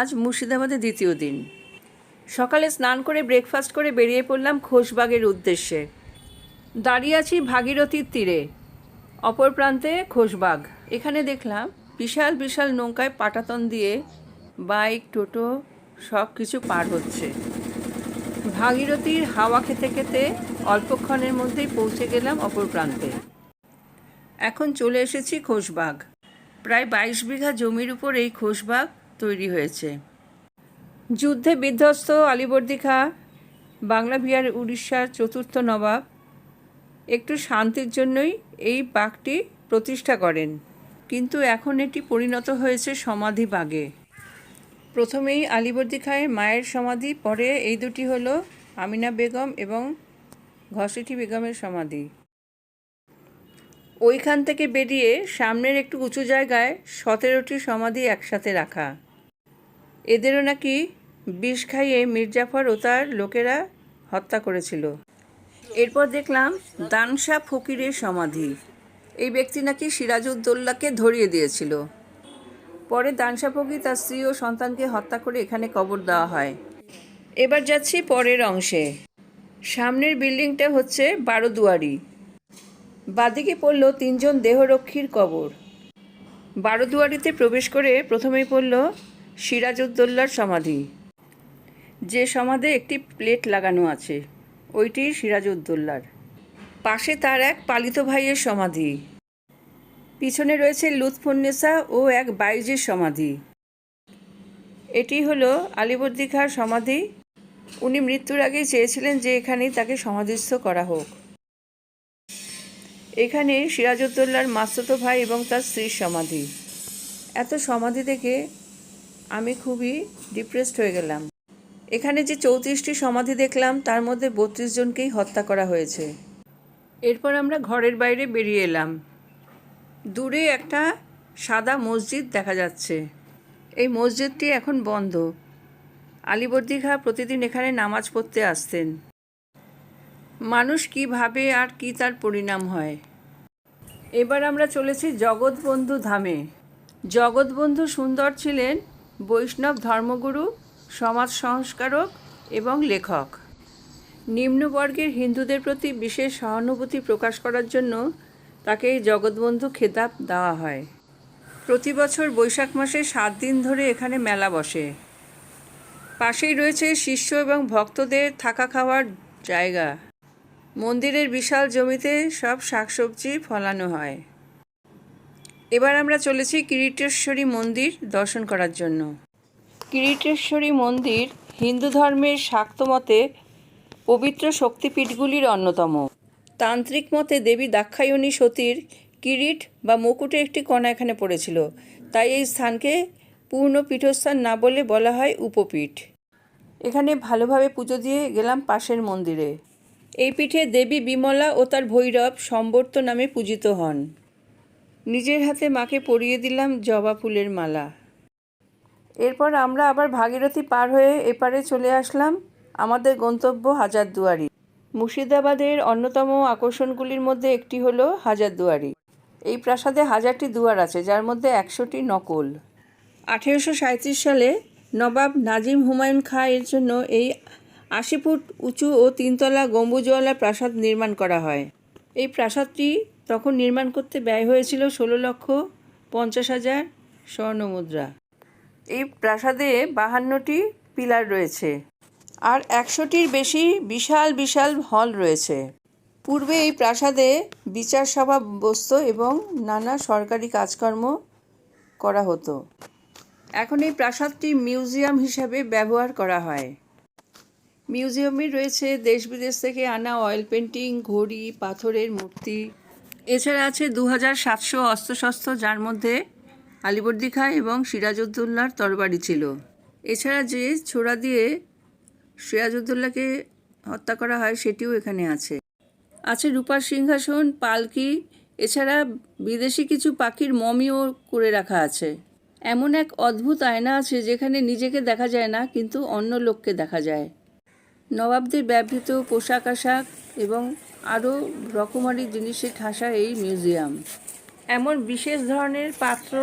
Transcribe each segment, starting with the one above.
আজ মুর্শিদাবাদে দ্বিতীয় দিন। সকালে স্নান করে ব্রেকফাস্ট করে বেরিয়ে পড়লাম খোশবাগের উদ্দেশ্যে। দাঁড়িয়ে আছি ভাগীরথীর তীরে, অপর প্রান্তে খোশবাগ। এখানে দেখলাম বিশাল বিশাল নৌকায় পাটাতন দিয়ে বাইক, টোটো সব কিছু পার হচ্ছে। ভাগীরথীর হাওয়া খেতে খেতে অল্পক্ষণের মধ্যেই পৌঁছে গেলাম অপর প্রান্তে। এখন চলে এসেছি খোশবাগ। প্রায় 22 বিঘা জমির উপর এই খোশবাগ তৈরি হয়েছে। যুদ্ধে বিধ্বস্ত আলীবর্দী খাঁ, বাংলা বিহার উড়িষ্যার চতুর্থ নবাব, একটু শান্তির জন্যই এই বাগটি প্রতিষ্ঠা করেন, কিন্তু এখন এটি পরিণত হয়েছে সমাধি বাগে। প্রথমেই আলীবর্দী খাঁয়ের মায়ের সমাধি, পরে এই দুটি হলো আমিনা বেগম এবং ঘসেটি বেগমের সমাধি। ওইখান থেকে বেরিয়ে সামনের একটু উঁচু জায়গায় 17টি সমাধি একসাথে রাখা। এদেরও নাকি বিষ খাইয়ে মির্জাফর ও তার লোকেরা হত্যা করেছিল। এরপর দেখলাম দানশাহ ফকিরের সমাধি। এই ব্যক্তি নাকি সিরাজউদ্দৌলাকে ধরিয়ে দিয়েছিল। পরে দানশাহ ফকির তার স্ত্রী ও সন্তানকে হত্যা করে এখানে কবর দেওয়া হয়। এবার যাচ্ছি পরের অংশে। সামনের বিল্ডিংটা হচ্ছে 12 দুয়ারি। বাদিকে পড়ল 3 জন দেহরক্ষীর কবর। 12 দুয়ারিতে প্রবেশ করে প্রথমেই পড়ল সিরাজউদ্দৌলার সমাধি। যে সমাধে একটি প্লেট লাগানো আছে, ওইটি সিরাজউদ্দৌলার। পাশে তার এক পালিত ভাইয়ের সমাধি। পিছনে রয়েছে লুৎফুন্নেসা ও এক বাইজির সমাধি। এটি হলো আলীবর্দী খাঁর সমাধি। উনি মৃত্যুর আগেই চেয়েছিলেন যে এখানেই তাকে সমাধিস্থ করা হোক। এখানে সিরাজউদ্দৌলার মাস্তুতো ভাই এবং তার স্ত্রীর সমাধি। এত সমাধি দেখে আমি খুবই ডিপ্রেসড হয়ে গেলাম। এখানে যে 34টি সমাধি দেখলাম, তার মধ্যে 32 জনকেই হত্যা করা হয়েছে। এরপর আমরা ঘরের বাইরে বেরিয়ে এলাম। দূরে একটা সাদা মসজিদ দেখা যাচ্ছে। এই মসজিদটি এখন বন্ধ। আলীবর্দী খাঁ প্রতিদিন এখানে নামাজ পড়তে আসতেন। মানুষ কী ভাবে আর কি তার পরিণাম হয়। এবার আমরা চলেছি জগৎবন্ধু ধামে। জগৎবন্ধু সুন্দর ছিলেন বৈষ্ণব ধর্মগুরু, সমাজ সংস্কারক এবং লেখক। নিম্নবর্গের হিন্দুদের প্রতি বিশেষ সহানুভূতি প্রকাশ করার জন্য তাকে এই জগৎবন্ধু খেতাব দেওয়া হয়। প্রতি বছর বৈশাখ মাসে 7 দিন ধরে এখানে মেলা বসে। পাশেই রয়েছে শিষ্য এবং ভক্তদের থাকা খাওয়ার জায়গা। মন্দিরের বিশাল জমিতে সব শাকসবজি ফলানো হয়। এবার আমরা চলেছি কিরিটেশ্বরী মন্দির দর্শন করার জন্য। কিরিটেশ্বরী মন্দির হিন্দু ধর্মের শাক্ত মতে পবিত্র শক্তিপীঠগুলির অন্যতম। তান্ত্রিক মতে দেবী দাক্ষায়ণী সতীর কিরিট বা মুকুটে একটি কণা এখানে পড়েছিল, তাই এই স্থানকে পূর্ণ পীঠস্থান না বলে বলা হয় উপপীঠ। এখানে ভালোভাবে পুজো দিয়ে গেলাম পাশের মন্দিরে। এই পীঠে দেবী বিমলা ও তার ভৈরব সম্বর্ত নামে পূজিত হন। নিজের হাতে মাকে পরিয়ে দিলাম জবা ফুলের মালা। এরপর আমরা আবার ভাগীরথী পার হয়ে এপারে চলে আসলাম আমাদের গন্তব্য হাজারদুয়ারি। মুর্শিদাবাদের অন্যতম আকর্ষণগুলির মধ্যে একটি হলো হাজারদুয়ারি। এই প্রাসাদে 1000টি দুয়ার আছে, যার মধ্যে 100টি নকল। 1837 সালে নবাব নাজিম হুমায়ুন খাঁ এর জন্য এই 80 ফুট উঁচু ও 3 তলা গম্বুজওয়ালা প্রাসাদ নির্মাণ করা হয়। এই প্রাসাদটি তখন নির্মাণ করতে ব্যয় হয়েছিল 16,50,000 স্বর্ণমুদ্রা। এই প্রাসাদে 52টি পিলার রয়েছে আর 100টির বেশি বিশাল বিশাল হল রয়েছে। পূর্বে এই প্রাসাদে বিচার সভা বসত এবং নানা সরকারি কাজকর্ম করা হতো। এখন এই প্রাসাদটি মিউজিয়াম হিসাবে ব্যবহার করা হয়। মিউজিয়ামে রয়েছে দেশ বিদেশ থেকে আনা অয়েল পেন্টিং, ঘড়ি, পাথরের মূর্তি। এছাড়া আছে 2700 অস্ত্রশস্ত্র, যার মধ্যে আলীবর্দী খাঁ এবং সিরাজউদ্দৌলার তরবারি ছিল। এছাড়া যে ছোরা দিয়ে সিরাজউদ্দৌলাকে হত্যা করা হয় সেটিও এখানে আছে। আছে রূপার সিংহাসন, পালকি, এছাড়া বিদেশি কিছু পাখির মমিও করে রাখা আছে। এমন এক অদ্ভুত আয়না আছে যেখানে নিজেকে দেখা যায় না, কিন্তু অন্য লোককে দেখা যায়। নবাবদের ব্যবহৃত পোশাক আশাক এবং আরও রকমারি জিনিসে ঠাসা এই মিউজিয়াম। এমন বিশেষ ধরনের পাত্র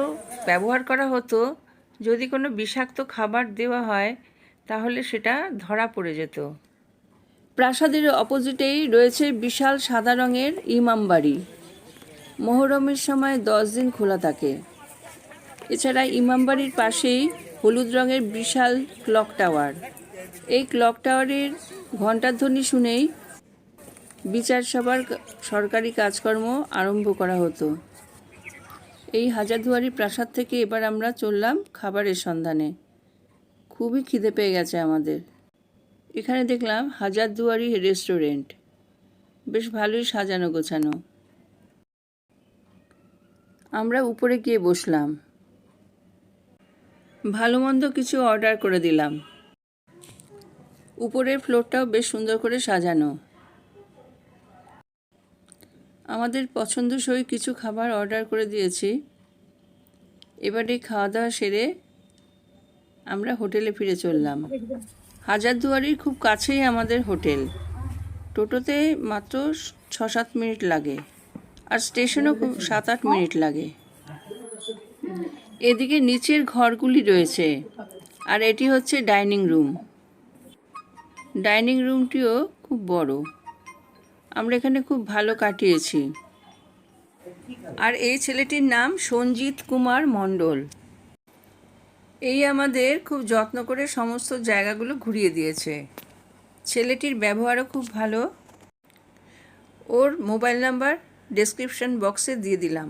ব্যবহার করা হতো যদি কোনো বিষাক্ত খাবার দেওয়া হয় তাহলে সেটা ধরা পড়ে যেত। প্রাসাদের অপোজিটেই রয়েছে বিশাল সাদা রঙের ইমামবাড়ি। মোহরমের সময় 10 দিন খোলা থাকে। এছাড়া ইমামবাড়ির পাশেই হলুদ রঙের বিশাল ক্লক টাওয়ার। এই ক্লক টাওয়ারের ঘণ্টাধ্বনি শুনেই বিচার সভার সরকারি কাজকর্ম আরম্ভ করা হতো। এই হাজারদুয়ারি প্রাসাদ থেকে এবার আমরা চললাম খাবারের সন্ধানে। খুবই খিদে পেয়ে গেছে আমাদের। এখানে দেখলাম হাজারদুয়ারি রেস্টুরেন্ট, বেশ ভালোই সাজানো গোছানো। আমরা উপরে গিয়ে বসলাম, ভালো মন্দ কিছু অর্ডার করে দিলাম। উপরের ফ্লোরটাও বেশ সুন্দর করে সাজানো। আমাদের পছন্দসই কিছু খাবার অর্ডার করে দিয়েছি। এবারে খাওয়া দাওয়া সেরে আমরা হোটেলে ফিরে চললাম। হাজারদুয়ারির খুব কাছেই আমাদের হোটেল। টোটোতে মাত্র 6-7 মিনিট লাগে, আর স্টেশনও 7-8 মিনিট লাগে। এদিকে নিচের ঘরগুলি রয়েছে, আর এটি হচ্ছে ডাইনিং রুম। ডাইনিং রুমটিও খুব বড়। আমরা এখানে খুব ভালো কাটিয়েছি। আর এই ছেলেটির নাম সঞ্জিত কুমার মণ্ডল। এই আমাদের খুব যত্ন করে সমস্ত জায়গাগুলো ঘুরিয়ে দিয়েছে। ছেলেটির ব্যবহারও খুব ভালো। ওর মোবাইল নাম্বার ডেসক্রিপশন বক্সে দিয়ে দিলাম।